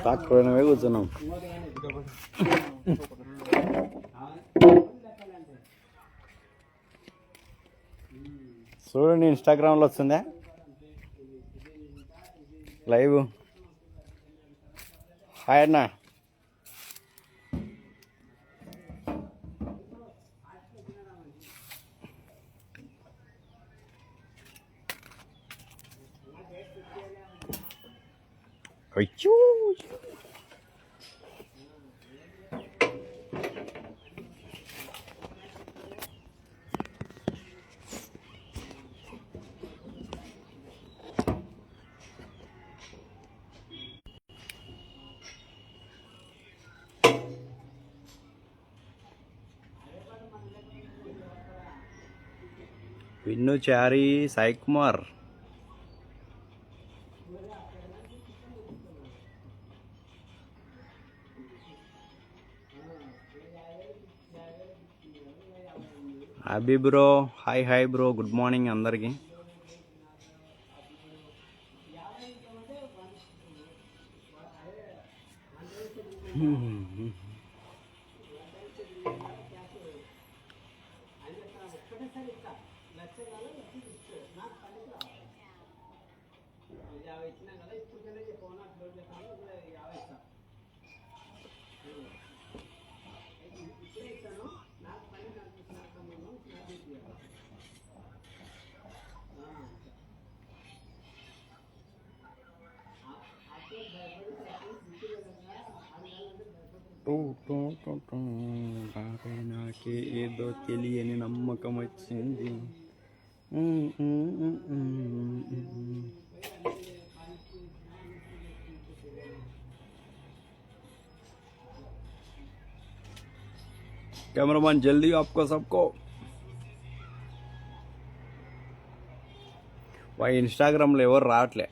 తక్కువనే కూర్చున్నాం. చూడండి, ఇన్స్టాగ్రామ్లో వస్తుందా లైవ్. హాయ్ అన్న. అయ్యో, Vinnu, Chari, Sai Kumar. Abhi bro, hi hi bro, good morning అందరికి. నాకే ఏదో తెలియని నమ్మకం వచ్చింది. कैमरामैन जल्दी आपको सबको भाई इंस्टाग्राम లో ఎవరు రావట్లే.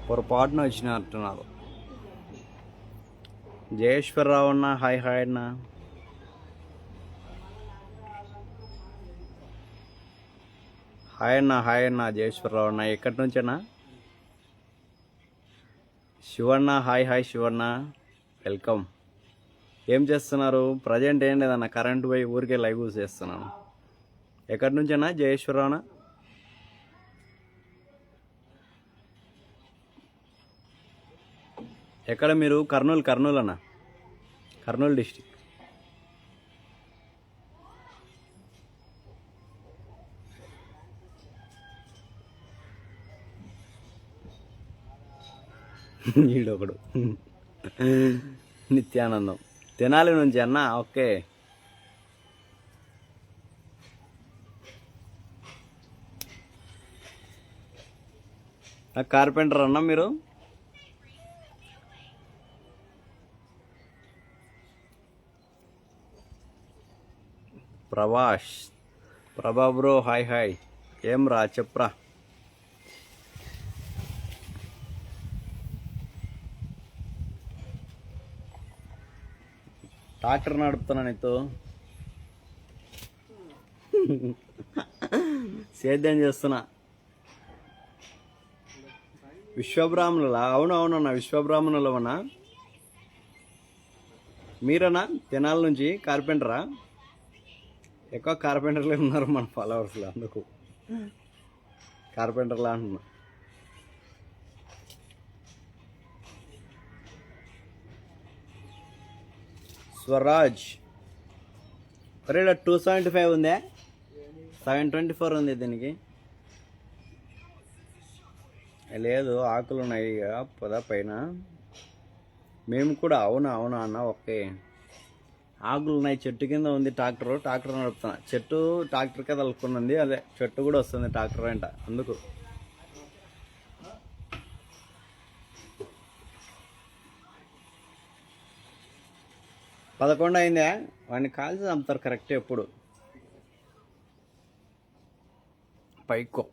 పొరపాటున వచ్చినట్టున్నారు. జయేశ్వరరావు అన్న, హాయ్ హాయ్ అన్న. హాయ్ అన్న, హాయ్ అన్న. జయేశ్వరరావు అన్న ఎక్కడి నుంచన్నా? Sivanna, hi hi Sivanna, welcome. ఏం చేస్తున్నారు? ప్రజెంట్ ఏం లేదన్న, కరెంట్ పోయి ఊరికే లైవ్ చేస్తున్నాను. ఎక్కడి నుంచన్నా జయేశ్వరరావునా? ఎక్కడ మీరు? కర్నూలు అన్న, కర్నూలు డిస్టిక్. ఈడొకడు నిత్యానందం, తెనాలి నుంచి అన్న. ఓకే, కార్పెంటర్ అన్న మీరు? ప్రభా బ్రో, హాయ్ హాయ్. ఏం రా, చెప్పరా. ట్రాక్టర్ నడుపుతున్నా నీతో, సేద్యం చేస్తున్నా. విశ్వబ్రాహ్మణులా? అవునవునన్నా, విశ్వబ్రాహ్మణులవన్నా. మీరన్నా తెనాల నుంచి కార్పెంటరా? ఎక్కువ కార్పెంటర్లే ఉన్నారు మన ఫాలోవర్స్లో, అందుకు కార్పెంటర్లా అంటున్నా. స్వరాజ్, అరే 275 ఉందే, 724 ఉంది దీనికి. లేదు, ఆకులు ఉన్నాయి పదా పైన. మేము కూడా. అవునా అన్న, ఓకే. ఆకులు ఉన్నాయి, చెట్టు కింద ఉంది. ట్రాక్టర్ నడుపుతున్నా. చెట్టు ట్రాక్టర్ కింద తలుపుకున్నది, అదే చెట్టు కూడా వస్తుంది ట్రాక్టర్ వెంట, అందుకు. పదకొండు అయిందే, వాడిని కాల్చి చంపుతారు కరెక్ట్. ఎప్పుడు పైకో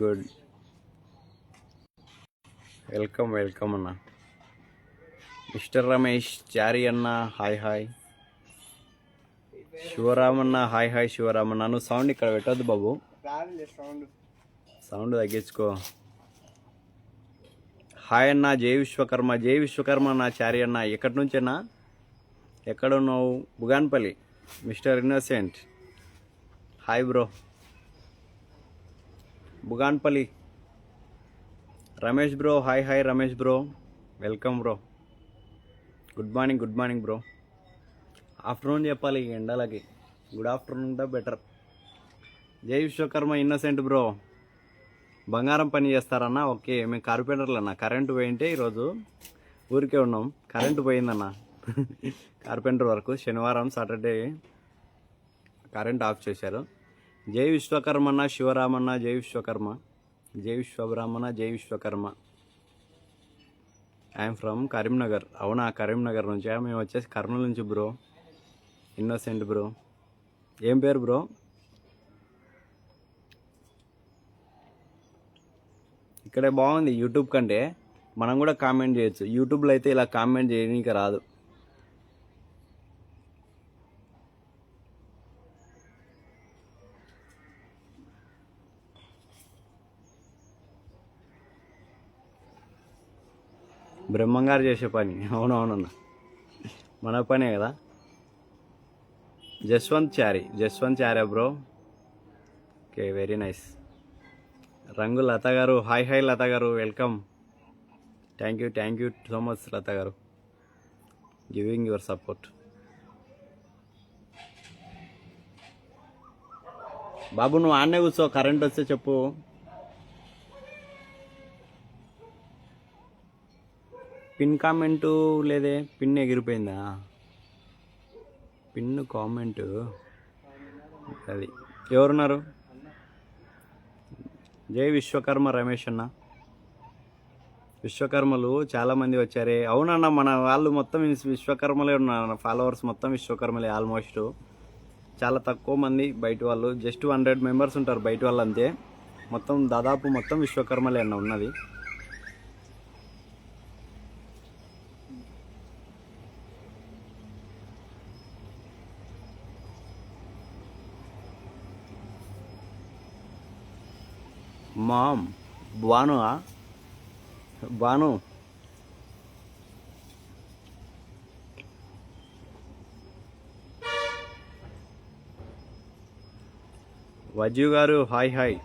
గుడ్. వెల్కమ్ వెల్కమ్ అన్న. మిస్టర్ రమేష్ చారి అన్న hi hi. Sivaramanna hi hi Sivaramanna. నువ్వు సౌండ్ ఇక్కడ పెట్టొద్దు బాబు, సౌండ్ తగ్గించుకో. హాయ్ అన్న జై విశ్వకర్మ. జై విశ్వకర్మ అన్న చారి అన్న. ఎక్కడి నుంచన్నా, ఎక్కడున్నావు? Buganpalli. Mister innocent hi bro. Buganpalli. Ramesh bro hi hi Ramesh bro. Welcome bro. Good morning bro. Afternoon చెప్పాలి ఎండలకి, గుడ్ ఆఫ్టర్నూన్ ద బెటర్. జై విశ్వకర్మ ఇన్నోసెంట్ బ్రో. బంగారం పని చేస్తారన్నా? ఓకే, మేము కార్పెంటర్లు అన్న. కరెంటు పోయింటే ఈరోజు ఊరికే ఉన్నాం, కరెంటు పోయిందన్న. కార్పెంటర్ వరకు శనివారం సాటర్డే కరెంట్ ఆఫ్ చేశారు. జై విశ్వకర్మ అన్న శివరామన్న. జై విశ్వకర్మ. జై విశ్వబ్రాహ్మణ. జై విశ్వకర్మ. I'm from Karimnagar. అవునా, కరీంనగర్ నుంచా? మేము వచ్చేసి కర్నూలు నుంచి బ్రో. Innocent bro. ఏం పేరు బ్రో? ఇక్కడే బాగుంది యూట్యూబ్ కంటే. మనం కూడా కామెంట్ చేయొచ్చు. యూట్యూబ్లో అయితే ఇలా కామెంట్ చేయడానికి రాదు. బ్రహ్మంగారు చేసే పని. అవునవునన్న, మన పనే కదా. Jaswant Chari bro. Okay, very nice. రంగు లత గారు హాయ్ హాయ్ లత గారు. Welcome. Thank you so much Latha గారు, గివింగ్ యువర్ సపోర్ట్. బాబు నువ్వు ఆడనే కూర్చో, కరెంట్ వస్తే చెప్పు. పిన్ కామెంటు లేదే, పిన్ ఎగిరిపోయిందా? పిన్ కామెంటు అది. ఎవరున్నారు? జై విశ్వకర్మ రమేష్ అన్న. విశ్వకర్మలు చాలామంది వచ్చారే. అవునన్న, మన వాళ్ళు మొత్తం విశ్వకర్మలే ఉన్నారు. ఫాలోవర్స్ మొత్తం విశ్వకర్మలే ఆల్మోస్ట్. చాలా తక్కువ మంది బయట వాళ్ళు, జస్ట్ 100 మెంబర్స్ ఉంటారు బయట వాళ్ళు అంతే. మొత్తం దాదాపు మొత్తం విశ్వకర్మలే అన్న ఉన్నది. మామ్ బాను వజ్జు గారు హాయ్ హాయ్.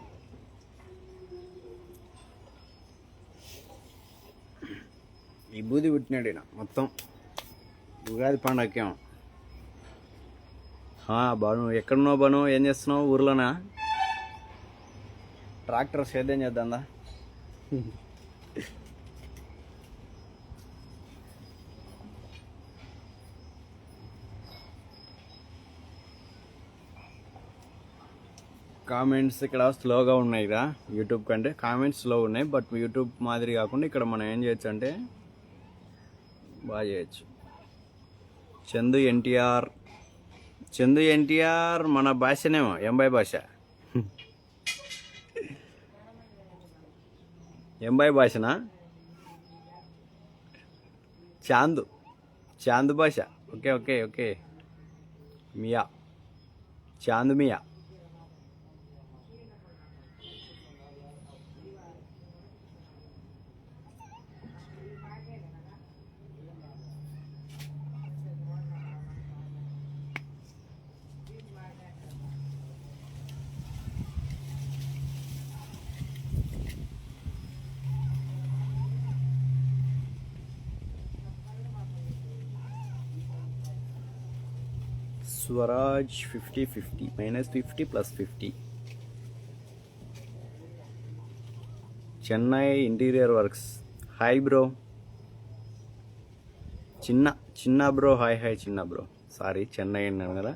విభూది పుట్టినాడు ఈయన మొత్తం ఉగాది పండగకేమో. బాను ఎక్కడున్నావు? బాను ఏం చేస్తున్నావు? ఊర్లోనా? ట్రాక్టర్ సేద్యం చేద్దాందా? కామెంట్స్ ఇక్కడ స్లోగా ఉన్నాయి కదా, యూట్యూబ్ కంటే కామెంట్స్ స్లో ఉన్నాయి. బట్ యూట్యూబ్ మాదిరి కాకుండా ఇక్కడ మనం ఏం చేయొచ్చు అంటే బాగా చేయొచ్చు. చందు ఎన్టీఆర్ మన భాషనేమో, ఎంబై భాష. ఎంబై భాషనా? చాందు భాష. ఓకే. మియా, చాందు మియా. Swaraj 50-50 -50 +50. Chennai interior works hi bro. చిన్న బ్రో హాయ్ చిన్న బ్రో. సారీ చెన్నై అన్నాను కదా.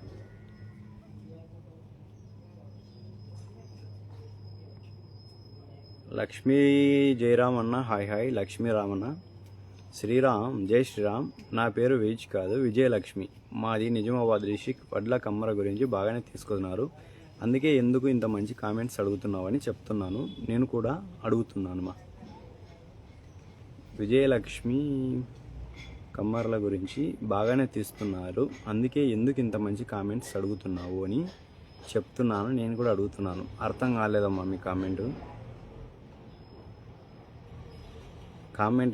లక్ష్మీ జయరామ్ అన్న హాయ్ లక్ష్మీ రామన్న. శ్రీరామ్ జై శ్రీరామ్. నా పేరు కాదు విజయలక్ష్మి. మాది నిజామాబాద్ డిస్ట్రిక్ట్. వడ్ల కమ్మర గురించి బాగానే తీసుకున్నారు. అందుకే ఎందుకు ఇంత మంచి కామెంట్స్ అడుగుతున్నావు అని చెప్తున్నాను. నేను కూడా అడుగుతున్నాను. మా విజయలక్ష్మి కమ్మర్ల గురించి బాగానే తీస్తున్నారు, అందుకే ఎందుకు ఇంత మంచి కామెంట్స్ అడుగుతున్నావు అని చెప్తున్నాను. నేను కూడా అడుగుతున్నాను. అర్థం కాలేదమ్మా మీ కామెంట్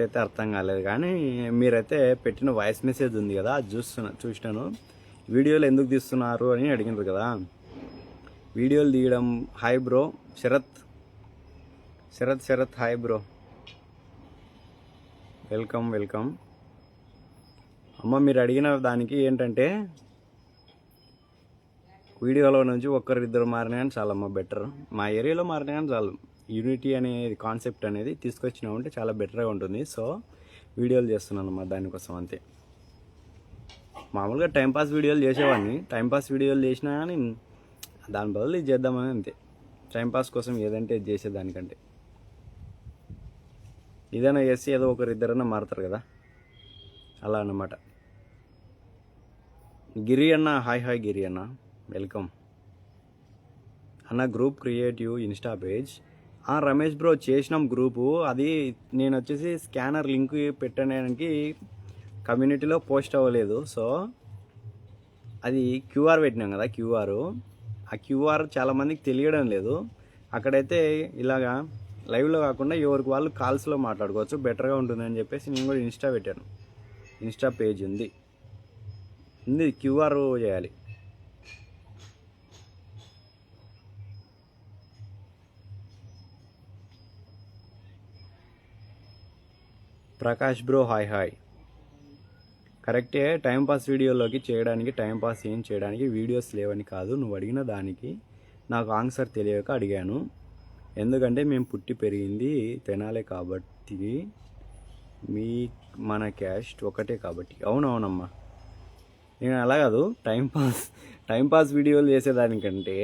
అయితే అర్థం కాలేదు, కానీ మీరైతే పెట్టిన వాయిస్ మెసేజ్ ఉంది కదా, అది చూసినాను. వీడియోలు ఎందుకు తీస్తున్నారు అని అడిగినారు కదా. వీడియోలు తీయడం. Hi bro Sharath hi bro, welcome. అమ్మ మీరు అడిగిన దానికి ఏంటంటే, వీడియోలో నుంచి ఒక్కరిద్దరు మారినా కానీ చాలమ్మ, బెటర్. మా ఏరియాలో మారినా కానీ చాలు. యూనిటీ అనేది కాన్సెప్ట్ అనేది తీసుకొచ్చినామంటే చాలా బెటర్గా ఉంటుంది. సో వీడియోలు చేస్తున్నాను అమ్మా దానికోసం, అంతే. మామూలుగా టైంపాస్ వీడియోలు చేసేవాడిని, టైంపాస్ వీడియోలు చేసినా కానీ దాని బదులు ఇది చేద్దామని, అంతే. టైంపాస్ కోసం ఏదంటే ఇది చేసేదానికంటే ఏదైనా చేసి ఏదో ఒకరిద్దరైనా మారుతారు కదా, అలా అన్నమాట. గిరి అన్న హాయ్ గిరి అన్న, వెల్కమ్ అన్న. Group creative Insta page. Ramesh bro చేసినాం గ్రూపు. అది నేను వచ్చేసి స్కానర్ లింక్ పెట్టడానికి కమ్యూనిటీలో పోస్ట్ అవ్వలేదు. సో అది క్యూఆర్ పెట్టినాం కదా, ఆ క్యూఆర్ చాలామందికి తెలియడం లేదు. అక్కడైతే ఇలాగా లైవ్లో కాకుండా ఎవరికి వాళ్ళు కాల్స్లో మాట్లాడుకోవచ్చు, బెటర్గా ఉంటుందని చెప్పేసి నేను కూడా ఇన్స్టా పెట్టాను. ఇన్స్టా పేజ్ ఉంది, క్యూఆర్ చేయాలి. Prakash bro hi. కరెక్టే, టైంపాస్ వీడియోలోకి చేయడానికి, టైంపాస్ ఏం చేయడానికి వీడియోస్ లేవని కాదు, నువ్వు అడిగిన దానికి నాకు ఆన్సర్ తెలియక అడిగాను. ఎందుకంటే మేము పుట్టి పెరిగింది తెనాలే కాబట్టి, మన క్యాస్ట్ ఒకటే కాబట్టి. అవునమ్మా, నేను అలా కాదు, టైంపాస్ వీడియోలు చేసేదానికంటే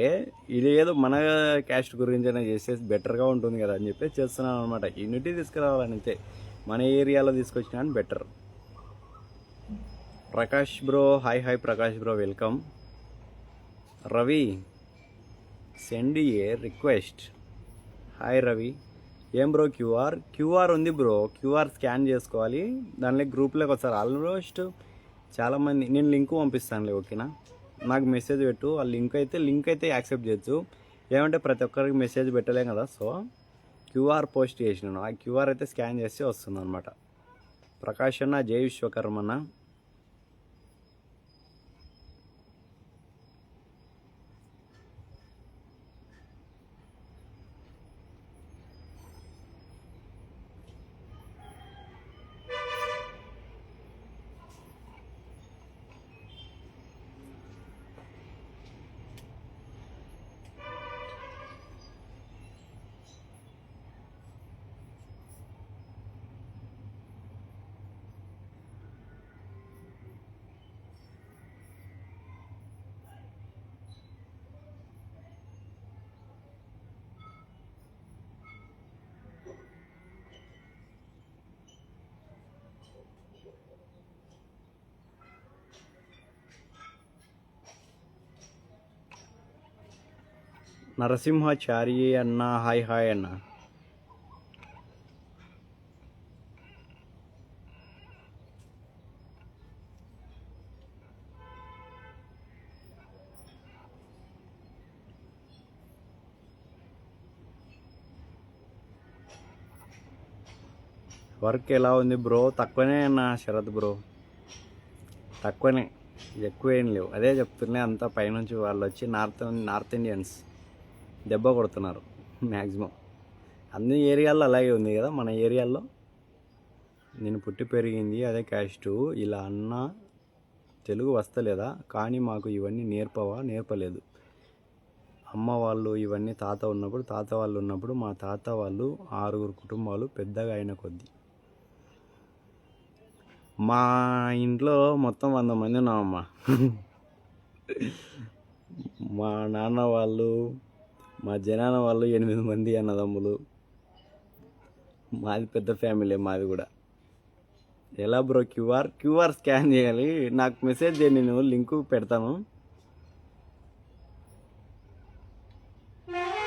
ఇది ఏదో మన క్యాస్ట్ గురించైనా చేసేసి బెటర్గా ఉంటుంది కదా అని చెప్పేసి చేస్తున్నాను అనమాట. యూనిటీ తీసుకురావాలని, అంతే. మన ఏరియాలో తీసుకొచ్చినా better. Prakash bro hi Prakash bro, welcome. Ravi send ఏ రిక్వెస్ట్. హాయ్ రవి. ఏం బ్రో క్యూఆర్ ఉంది బ్రో, క్యూఆర్ స్కాన్ చేసుకోవాలి. దానిలో గ్రూప్లోకి వస్తారు ఆల్మోస్ట్ చాలామంది. నేను లింక్ పంపిస్తానులే, ఓకేనా? నాకు మెసేజ్ పెట్టు, ఆ లింక్ అయితే యాక్సెప్ట్ చేయొచ్చు. ఏమంటే ప్రతి ఒక్కరికి మెసేజ్ పెట్టలేం కదా, సో క్యూఆర్ పోస్ట్ చేసినాను. ఆ క్యూఆర్ అయితే స్కాన్ చేస్తే వస్తుంది అనమాట. ప్రకాష్ అన్న, జై విశ్వకర్మన్న. నరసింహాచారి అన్న హాయ్ అన్న. వర్క్ ఎలా ఉంది బ్రో? తక్కువనే అన్న శరత్ బ్రో, తక్కువనే, ఎక్కువ ఏం లేవు. అదే చెప్తున్నా, అంతా పైనుంచి వాళ్ళు వచ్చి నార్త్ ఇండియన్స్ దెబ్బ కొడుతున్నారు మ్యాక్సిమం. అన్ని ఏరియాల్లో అలాగే ఉంది కదా. మన ఏరియాల్లో నేను పుట్టి పెరిగింది అదే క్యాస్టు. ఇలా అన్న తెలుగు వస్తలేదా? కానీ మాకు ఇవన్నీ నేర్పలేదు. అమ్మ వాళ్ళు ఇవన్నీ తాత వాళ్ళు ఉన్నప్పుడు మా తాత వాళ్ళు 6 కుటుంబాలు పెద్దగా అయిన కొద్దీ మా ఇంట్లో మొత్తం 100 మంది ఉన్నామమ్మా. మా నాన్న వాళ్ళు, మా జనాన వాళ్ళు 8 మంది అన్నదమ్ములు. మాది పెద్ద ఫ్యామిలీ, మాది కూడా. ఎలా బ్రో క్యూఆర్ స్కాన్ చేయాలి? నాకు మెసేజ్ చేయండి, నేను లింకు పెడతాను.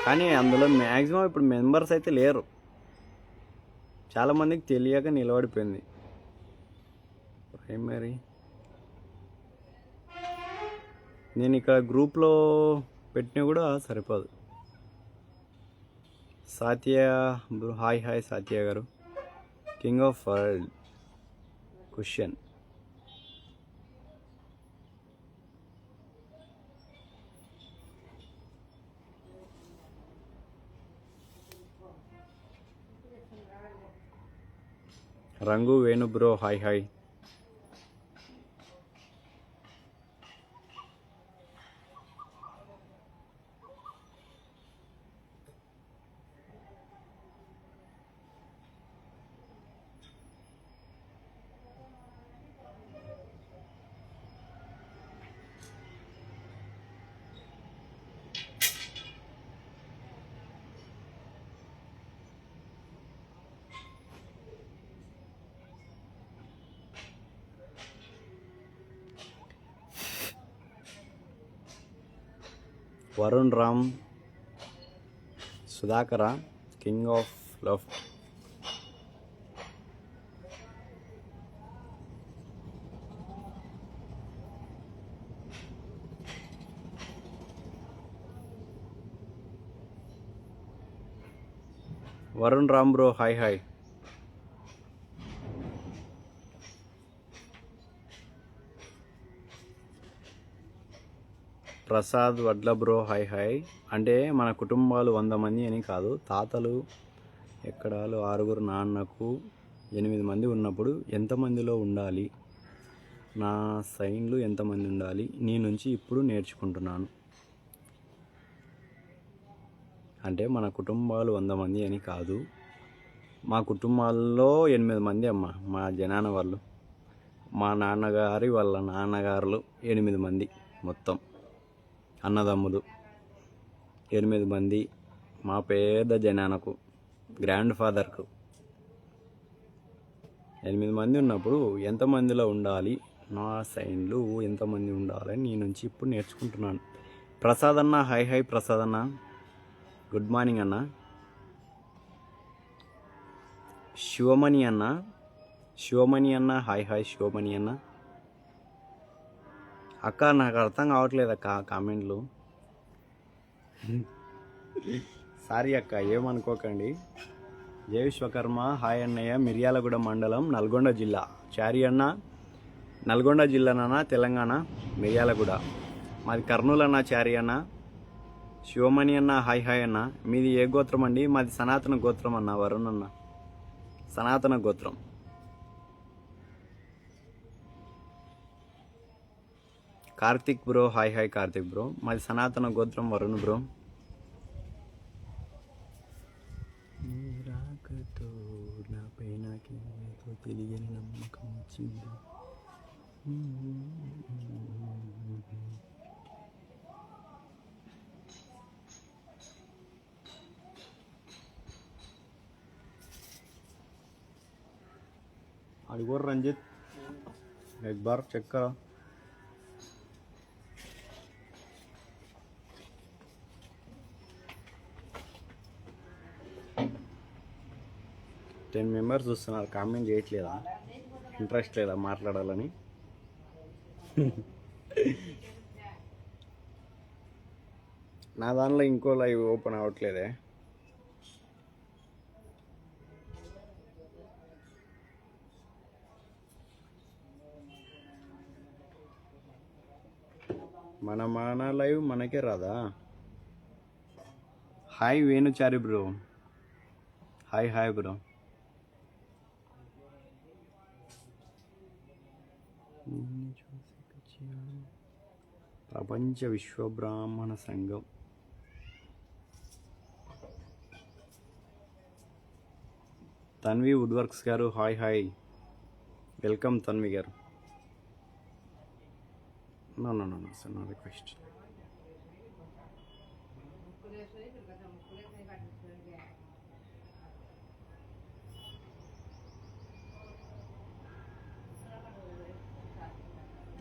కానీ అందులో మ్యాక్సిమం ఇప్పుడు మెంబర్స్ అయితే లేరు, చాలామందికి తెలియక నిలబడిపోయింది. ప్రైమరీ నేను ఇక్కడ గ్రూప్లో పెట్టినా కూడా సరిపోదు. Sathya bro, hi hi Sathya గారు. King of world question. రంగు Venu bro, hi hi. Varun Ram Sudhakara, king of love. Varun Ram bro, hi hi. Prasad Vadla bro, hi hi. అంటే మన కుటుంబాలు 100 మంది అని కాదు, తాతలు ఎక్కడాలు 6, నాన్నకు 8 మంది ఉన్నప్పుడు ఎంతమందిలో ఉండాలి, నా సైన్లు ఎంతమంది ఉండాలి, నీ నుంచి ఇప్పుడు నేర్చుకుంటున్నాను. అంటే మన కుటుంబాలు 100 మంది అని కాదు, మా కుటుంబాల్లో 8 మంది అమ్మ, మా జనాన వాళ్ళు, మా నాన్నగారి వాళ్ళ నాన్నగారులు 8 మంది మొత్తం అన్నదమ్ములు 8 మంది. మా పేద జనానకు గ్రాండ్ ఫాదర్కు 8 మంది ఉన్నప్పుడు ఎంతమందిలో ఉండాలి, నా సైన్లు ఎంతమంది ఉండాలని నీ నుంచి ఇప్పుడు నేర్చుకుంటున్నాను. ప్రసాద్ అన్న, హాయ్ హాయ్ ప్రసాద్ అన్న, గుడ్ మార్నింగ్ అన్న. శివమణి అన్న, శివమణి అన్న, హాయ్ హాయ్ శివమణి అన్న. అక్క నాకు అర్థం కావట్లేదు అక్క కామెంట్లు. సారీ అక్క, ఏమనుకోకండి. జయ విశ్వకర్మ, హాయ్ అన్నయ్య. మిర్యాలగూడ మండలం, నల్గొండ జిల్లా. చారి అన్న, నల్గొండ జిల్లానా, తెలంగాణ, మిర్యాలగూడ. మాది కర్నూలు అన్న. చారి అన్న. శివమణి అన్న, హాయ్ హాయ్ అన్న. మీది ఏ గోత్రం అండి? మాది సనాతన గోత్రం అన్న. వరుణ్ అన్న, సనాతన గోత్రం. Karthik bro, hi hi Karthik bro. మాది సనాతన గోత్రం, వరుణ్ బ్రో. రాకతో నాపై నాకేదో తెలియని నమ్మకం వచ్చింది. అడుగు రంజిత్, एक बार चेक करो. టెన్ మెంబర్స్ చూస్తున్నారు, కామెంట్ చేయట్లేదా? ఇంట్రెస్ట్ లేదా మాట్లాడాలని? నా దానిలో ఇంకో లైవ్ ఓపెన్ అవ్వట్లేదే. మన లైవ్ మనకే రాదా? Hi Venuchari bro, hi hi bro. ప్రపంచ విశ్వబ్రాహ్మణ సంఘం. తన్వి వుడ్ వర్క్స్ గారు, హాయ్ హాయ్, వెల్కమ్ తన్వి గారు. No, it's no request.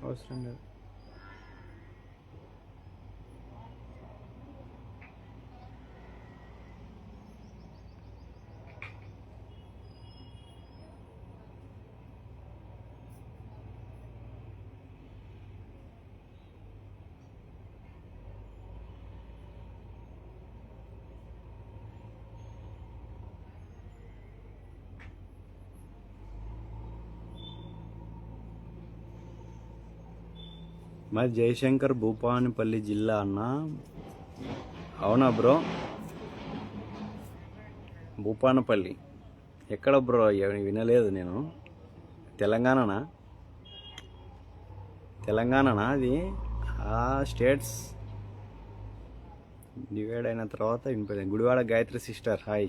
అవసరం లేదు. మరి జయశంకర్ భూపానిపల్లి జిల్లా అన్న. అవునా బ్రో? భూపానపల్లి ఎక్కడ బ్రో? వినలేదు నేను. తెలంగాణనా అది? ఆ స్టేట్స్ డివైడ్ అయిన తర్వాత వినిపోయింది. Gudivada Gayatri sister hi.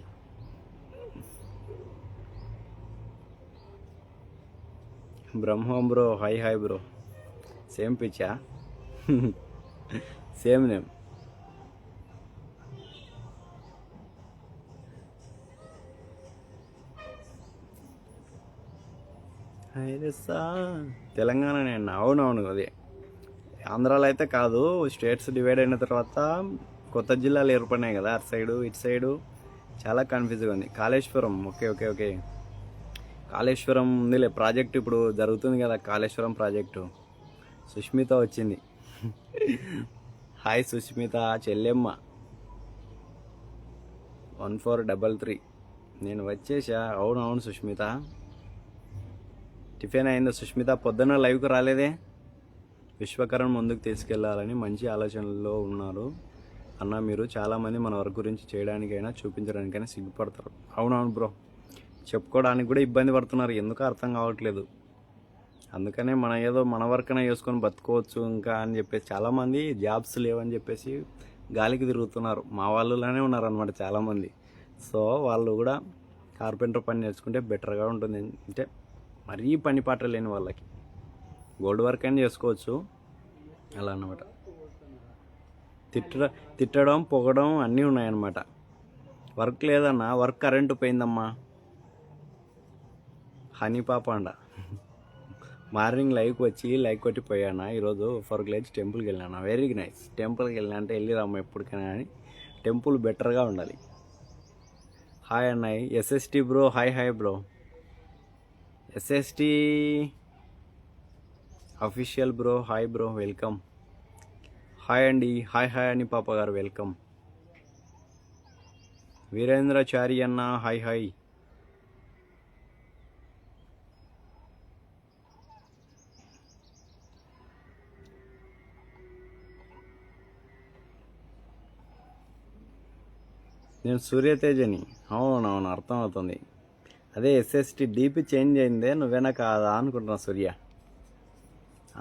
Brahmam bro hi bro. Same పిచ్చా? Same name. తెలంగాణనే అన్న. అవునవును, అదే ఆంధ్రాలో అయితే కాదు. స్టేట్స్ డివైడ్ అయిన తర్వాత కొత్త జిల్లాలు ఏర్పడినాయి కదా, అటు సైడు ఇటు సైడు. చాలా కన్ఫ్యూజ్గా ఉంది. కాళేశ్వరం, ఓకే. కాళేశ్వరం ఉందిలే ప్రాజెక్ట్, ఇప్పుడు జరుగుతుంది కదా కాళేశ్వరం ప్రాజెక్టు. సుష్మిత వచ్చింది. హాయ్ సుష్మిత చెల్లెమ్మ. 1433 నేను వచ్చేసా. అవునవును సుష్మిత. టిఫిన్ అయిందా సుష్మిత? పొద్దున్న లైవ్కి రాలేదే. విశ్వకరణ్ ముందుకు తీసుకెళ్లాలని మంచి ఆలోచనలో ఉన్నారు అన్న మీరు. చాలామంది మన వర్క్ గురించి చేయడానికైనా చూపించడానికైనా సిగ్గుపడతారు. అవునవును బ్రో, చెప్పుకోవడానికి కూడా ఇబ్బంది పడుతున్నారు. ఎందుకు అర్థం కావట్లేదు. అందుకనే మన వర్క్నే చేసుకొని బతుకోవచ్చు ఇంకా అని చెప్పేసి చాలామంది జాబ్స్ లేవని చెప్పేసి గాలికి తిరుగుతున్నారు. మా వాళ్ళలోనే ఉన్నారనమాట చాలామంది. సో వాళ్ళు కూడా కార్పెంటర్ పని నేర్చుకుంటే బెటర్గా ఉంటుంది. అంటే మరీ పని పాట లేని వాళ్ళకి గోల్డ్ వర్క్ అని చేసుకోవచ్చు అలా అన్నమాట. తిట్టడం పొగడం అన్నీ ఉన్నాయన్నమాట. వర్క్ లేదన్నా, వర్క్ కరెంటు పోయిందమ్మా. హనీ పాప అండ. మార్నింగ్ లైవ్కి వచ్చి లైక్ కొట్టిపోయానా. ఈరోజు 4 లేచి టెంపుల్కి వెళ్ళాను. Very nice. టెంపుల్కి వెళ్ళినా అంటే వెళ్ళిరామ్మ ఎప్పటికైనా కానీ టెంపుల్ బెటర్గా ఉండాలి. హాయ్ అన్నాయి. SST bro hi bro. SST official bro hi bro, welcome. Hi అండి. హాయ్ అని పాప గారు వెల్కమ్. వీరేంద్రచారి అన్న హాయ్. నేను సూర్యతేజని. అవునవును అర్థమవుతుంది. అదే ఎస్ఎస్టీ డీపీ చేంజ్ అయిందే, నువ్వేనా కాదా అనుకుంటున్నా సూర్య.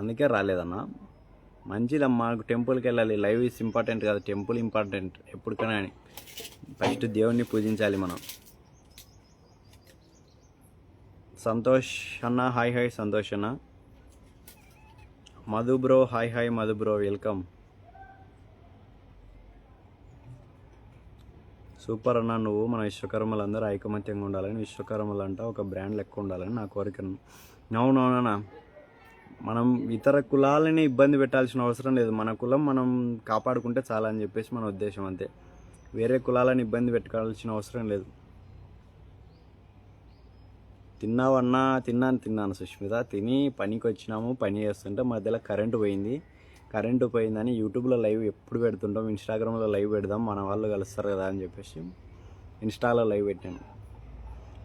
అందుకే రాలేదన్నా. మంచిదమ్మా, టెంపుల్కి వెళ్ళాలి. లైవ్ ఇస్ ఇంపార్టెంట్ కాదు, టెంపుల్ ఇంపార్టెంట్ ఎప్పటికైనా అని. ఫస్ట్ దేవుణ్ణి పూజించాలి మనం. సంతోష్ అన్న హాయ్ సంతోష్ అన్న. Madhu bro hi Madhu bro welcome. Super అన్న. నువ్వు మన విశ్వకర్మలందరూ ఐకమత్యంగా ఉండాలని, విశ్వకర్మలు అంట ఒక బ్రాండ్ లెక్క ఉండాలని నా కోరిక. అవునవునన్నా, మనం ఇతర కులాలని ఇబ్బంది పెట్టాల్సిన అవసరం లేదు. మన కులం మనం కాపాడుకుంటే చాలా అని చెప్పేసి మన ఉద్దేశం, అంతే. వేరే కులాలను ఇబ్బంది పెట్టాల్సిన అవసరం లేదు. తిన్నావన్నా? తిన్నాను సుష్మిత. తిని పనికి వచ్చినాము. పని చేస్తుంటే మధ్యలో కరెంటు పోయిందని యూట్యూబ్లో లైవ్ ఎప్పుడు పెడుతుంటాం, ఇన్స్టాగ్రామ్లో లైవ్ పెడదాం, మన వాళ్ళు కలుస్తారు కదా అని చెప్పేసి ఇన్స్టాలో లైవ్ పెట్టాను.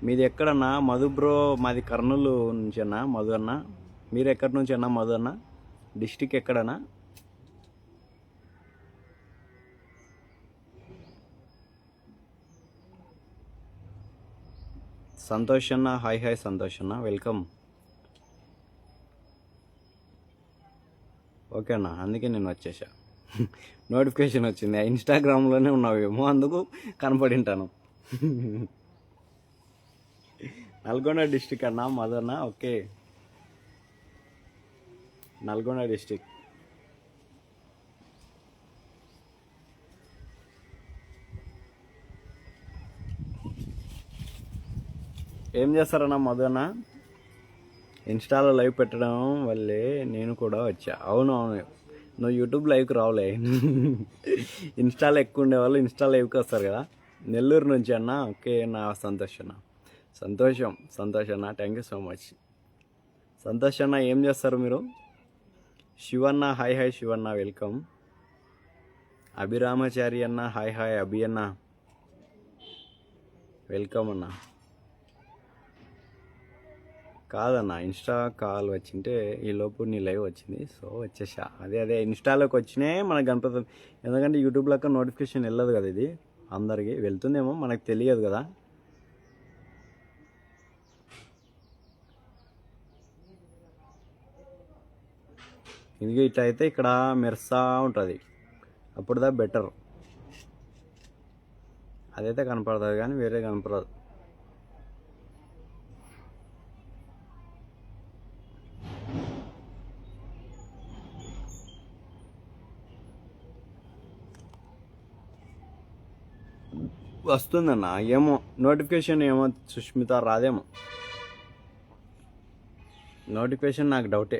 మీది ఎక్కడన్నా? మధు బ్రో మాది కర్నూలు నుంచి అన్న. మధు అన్న మీరు ఎక్కడి నుంచి అన్న? మధు అన్న డిస్టిక్ ఎక్కడన్నా? సంతోష్ అన్న హాయ్ సంతోష్ అన్న వెల్కమ్. ఓకే అన్న, అందుకే నేను వచ్చేసా. నోటిఫికేషన్ వచ్చింది. ఇన్స్టాగ్రామ్లోనే ఉన్నావేమో, అందుకు కనపడింటాను. నల్గొండ డిస్టిక్ అన్న మదన్న. Okay, Nalgonda district. ఏం చేస్తారన్నా మధు అన్న? ఇన్స్టాలో లైవ్ పెట్టడం వల్లే నేను కూడా వచ్చా. అవునవును, నువ్వు యూట్యూబ్ లైవ్కి రావులే. ఇన్స్టాలో ఎక్కువ ఉండేవాళ్ళు ఇన్స్టా లైవ్కి వస్తారు కదా. నెల్లూరు నుంచి అన్న. ఓకే నా సంతోష్ అన్న. సంతోష్ అన్న, thank you so much. Santosh అన్న ఏం చేస్తారు మీరు? Sivanna hi Sivanna welcome. అభిరామచారి అన్న హాయ్ అభి అన్న వెల్కమ్ అన్న. కాదన్న ఇన్స్టా కాల్ వచ్చింటే ఈలోపు నీ లైవ్ వచ్చింది, సో వచ్చేసా. అదే ఇన్స్టాలోకి వచ్చినాయి మనకు కనపడుతుంది. ఎందుకంటే యూట్యూబ్లోకి నోటిఫికేషన్ వెళ్ళదు కదా, ఇది అందరికి వెళ్తుందేమో మనకు తెలియదు కదా. ఇది ఇట్లా అయితే ఇక్కడ మెరుస్తా ఉంటుంది, అప్పుడుదా బెటర్. అదైతే కనపడుతుంది కానీ వేరే కనపడదు. వస్తుందన్న ఏమో నోటిఫికేషన్, ఏమో సుష్మిత రాదేమో నోటిఫికేషన్, నాకు డౌటే.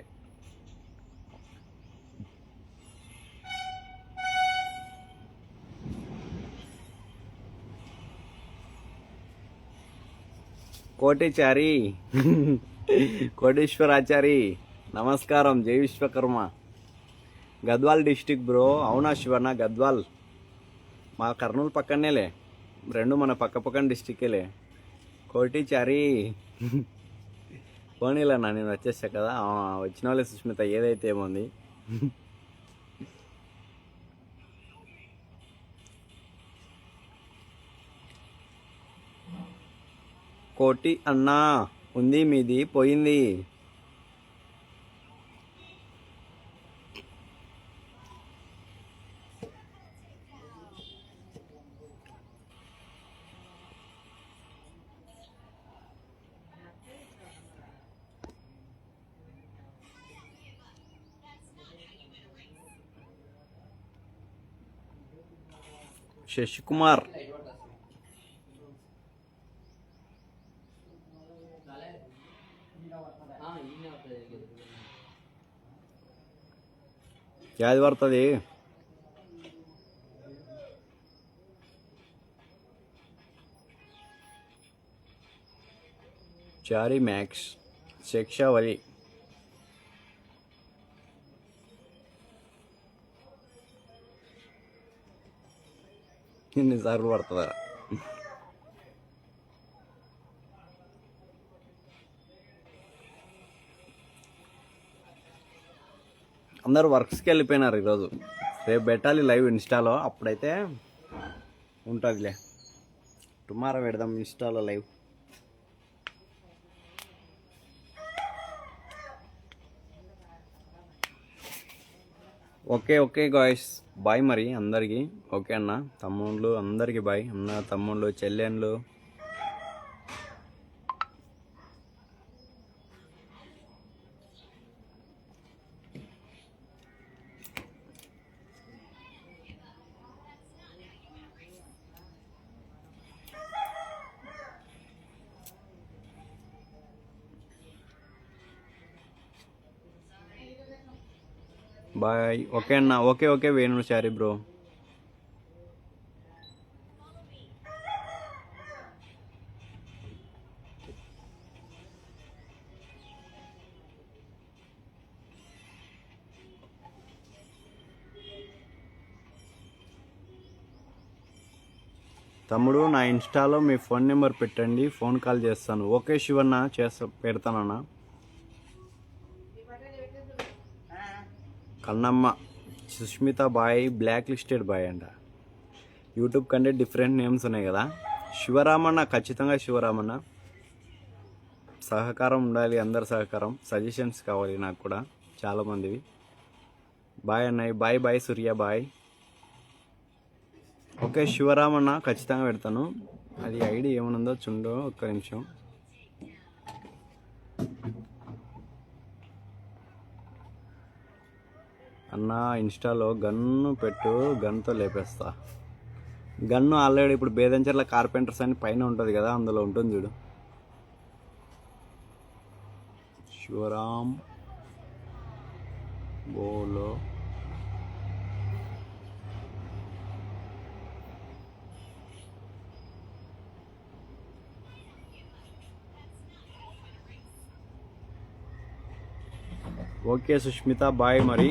కోటేచారి కోటేశ్వరాచారి నమస్కారం, జై విశ్వకర్మ. Gadwal district bro. అవునా శివన్న? గద్వాల్ మా కర్నూలు పక్కనేలే, రెండు మన పక్క పక్కన డిస్టిక్కేలే. కోటిచారి పోనీలన్నా, నేను వచ్చేసా కదా. వచ్చిన వాళ్ళే సుష్మిత, ఏదైతే ఏముంది. కోటి అన్నా ఉంది, మీది పోయింది. శశికుమార్ యాది పడుతుంది. చారీ మ్యాక్స్ శిక్షావళి ఎన్నిసార్లు పడుతుందా? అందరూ వర్క్స్కి వెళ్ళిపోయినారు ఈరోజు. రేపు పెట్టాలి లైవ్ ఇన్స్టాలో, అప్పుడైతే ఉంటుందిలే. టుమారో పెడదాం ఇన్స్టాలో లైవ్. ఓకే గాయ్స్, బాయ్ మరి అందరికీ. ఓకే అన్న, తమ్ముళ్ళు అందరికీ బాయ్. అన్న, తమ్ముళ్ళు, చెల్లెళ్ళు. బాయ్. ఓకే అన్న, ఓకే వేణు చారి బ్రో. తమ్ముడు, నా ఇన్స్టాలో మీ ఫోన్ నెంబర్ పెట్టండి, ఫోన్ కాల్ చేస్తాను. ఓకే శివన్న, పెడతానన్నా. Kannamma Sushmitha bye, blacklisted bye అంట. యూట్యూబ్ కంటే డిఫరెంట్ నేమ్స్ ఉన్నాయి కదా. శివరామన్న, ఖచ్చితంగా శివరామన్న. సహకారం ఉండాలి, అందరి సహకారం. సజెషన్స్ కావాలి నాకు కూడా చాలామందివి. బాయ్ అన్నయ్య, బాయ్ సూర్య బాయ్. ఓకే శివరామన్న, ఖచ్చితంగా పెడతాను. అది ఐడి ఏమనుందో చూడు, ఒక్క నిమిషం. అన్న ఇన్స్టాలో గన్ను పెట్టు, గన్తో లేపేస్తా. గన్ను ఆల్రెడీ ఇప్పుడు బేదంచెర్ల కార్పెంటర్స్ అని పైన ఉంటుంది కదా, అందులో ఉంటుంది చూడు. శివరామ్ బోలో. ఓకే సుష్మిత బాయ్ మరి.